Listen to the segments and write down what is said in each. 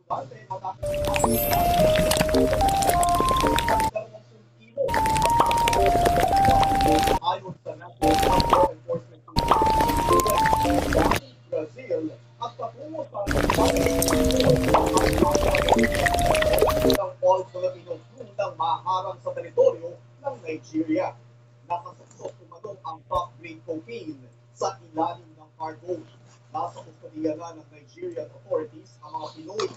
Ayon sa National Law Enforcement Brazil at patungo sa ng All-Filipino crew ng maharang sa teritoryo ng Nigeria. Nakasuksok umanong ang top-grade cocaine sa ilalim ng cargo. Nasa kustodiya na ng Nigerian authorities ang mga Pinoy.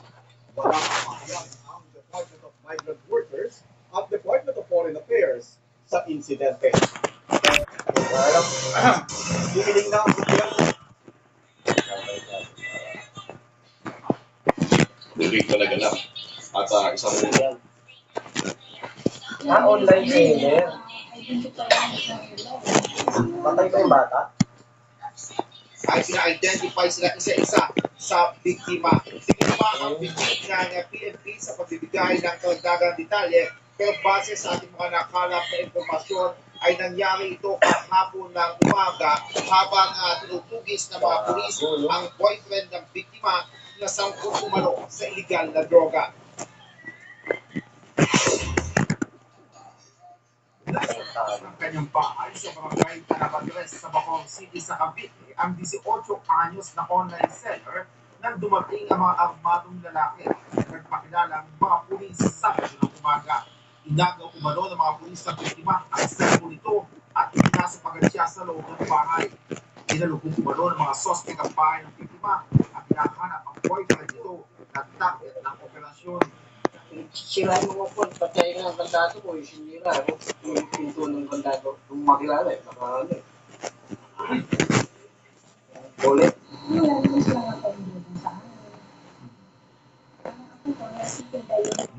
Wala kapahayag ang Department of Migrant Workers at Department of Foreign Affairs sa insidente. Hihiling na ang gobyerno. Direct na naganap. At isang online trainer. Patay ba yung bata? Ay sina-identify sila isa-isa sa biktima. Biktima ang biktima ng PNP sa pagbibigay ng karagdagang detalye, pero base sa ating mga nakalap na impormasyon ay nangyari ito kahapon ng umaga habang tinutugis ng mga pulis ang boyfriend ng biktima na sangkot umano sa illegal na droga. Ng kanyang bahay sa barangay Tanabagres sa Bacoor City sa Cavite ang 18 anyos na online seller nang dumating ang mga armadong lalaki na nagpakilala ang mga pulis sa kanilang umaga. Inagaw umano ng mga pulis sa biktima ang cellphone nito at pinasapagad siya sa loob ng bahay. Inalugong umano ng mga sospek ang bahay ng biktima at hinahanap ang boyfriend nito na target ng operasyon. Sirain mo po, patay ng kandado ko, yung sinira. Yung pinto ng kandado, yung makilala eh, nakaano eh. Ulit.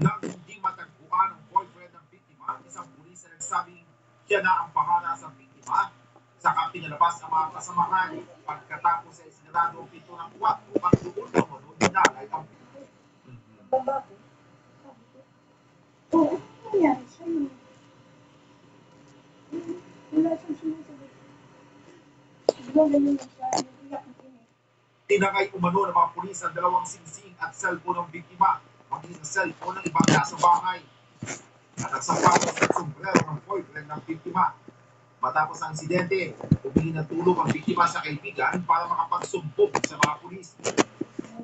Nang hindi matagpuan ang boyfriend ng biktima, isang pulis na nagsabing siya na ang bahala sa biktima. Saka pinalabas ang mga kasamahan pagkatapos ay sinarado ang pinto ng kwarto at doon naman hinalay ang Babae. Oo, ano nangyari sa'yo? Wala siyang sinasagot. Biglang ganyan na siya, nag-iyak na tinig. tinangay umano ng mga pulis ang dalawang singsing at cellphone ng biktima, maging ang cellphone ng ibang nasa bahay. At nagsapatos at sombrero ng boyfriend ng biktima. Matapos ang insidente, humingi ng tulong ang biktima sa kaibigan para makapagsumbong sa mga pulis.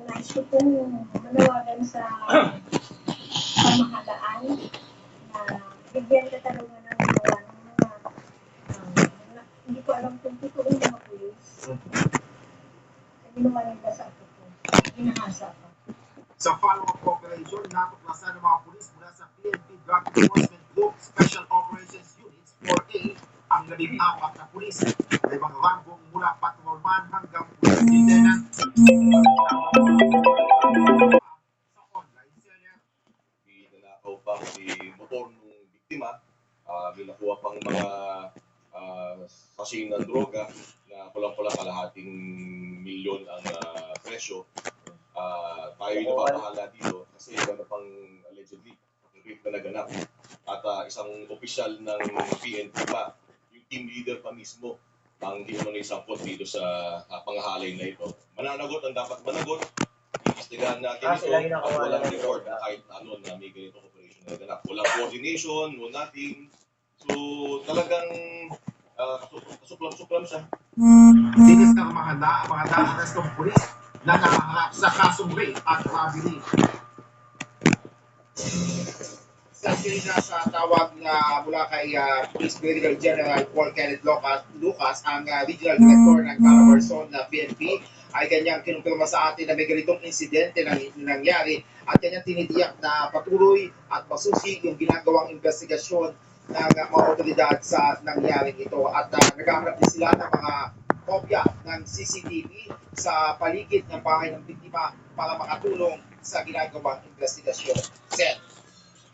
Nais ko pong manawagan sa pamahalaan na bigyan katalungan ng mga hindi ko alam kung totoo yung mga pulis. Hindi naman yung nasa ako ko. Hinahasa pa. Sa follow-up operation, natuklasan ng mga pulis mula sa PNP Drug Enforcement Group Special Operations Units 4A ang 14 na pulis na ibang ranggong mula patrolman hanggang police lieutenant. Sa online seller. Ninanakaw pang motor ng biktima. May nakuha pang mga sachet ng droga na kulang-kulang kalahating milyon ang presyo. Tayo yung napapahala dito kasi ano pang allegedly rape na naganap. At isang opisyal ng PNP pa, yung team leader pa mismo, ang di mo na isangkot dito sa pangahalay na ito. Mananagot ang dapat managot. Iistigahan natin ito at walang record na kahit ano na may ganitong operation na naganap. Walang coordination, no nothing. So talagang kasuplam-suplam siya. Dinis ng mga dahanas ng pulis na nakaharap sa kasong rape at robbery. Sa sa tawag na mula kay Police Brigadier General Paul Kenneth Lucas, ang Regional Director ng Calabarzon na PNP, ay kanyang kinumpirma sa atin na may ganitong insidente na nangyari at kanyang tinitiyak na patuloy at masusi yung ginagawang investigasyon ng mga otoridad sa nangyaring ito at naghahanap din sila ng mga kopya ng CCTV sa paligid ng bahay ng biktima para makatulong sa ginagawang investigasyon. Sen.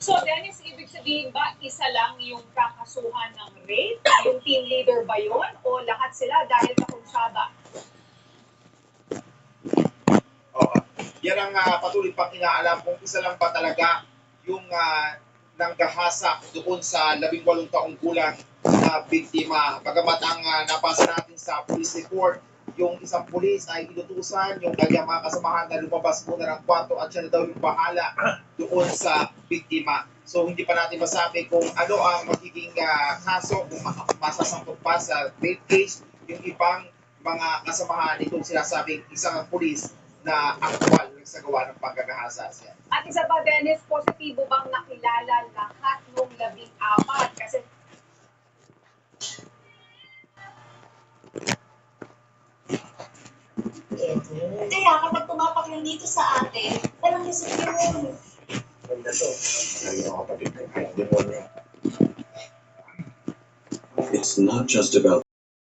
So, Dennis, ibig sabihin ba isa lang yung kakasuhan ng rape? Yung team leader ba yun? O lahat sila dahil kakunsaba? Yan ang patuloy pang inaalam kung isa lang ba talaga yung nanggahasak doon sa 18 taong gulang na biktima. Bagamat ang nabasa natin sa police report yung isang pulis ay inutusan yung kanyang mga kasamahan na lumabas muna ng kwarto at siya na daw yung bahala doon sa biktima. So hindi pa natin masabi kung ano ang magiging kaso, kung masasangkot pa sa rape case yung ibang mga kasamahan nitong sinasabing isang pulis na aktwal nagsagawa ng pagkakahasa. At isa pa, Dennis, positibo bang nakilala lahat ng 14? Kasi Kaya kapag tumapak yun dito sa atin, walang isip yun. Ganda to. Lagi mga kapatid ko. Demonyo. It's not just about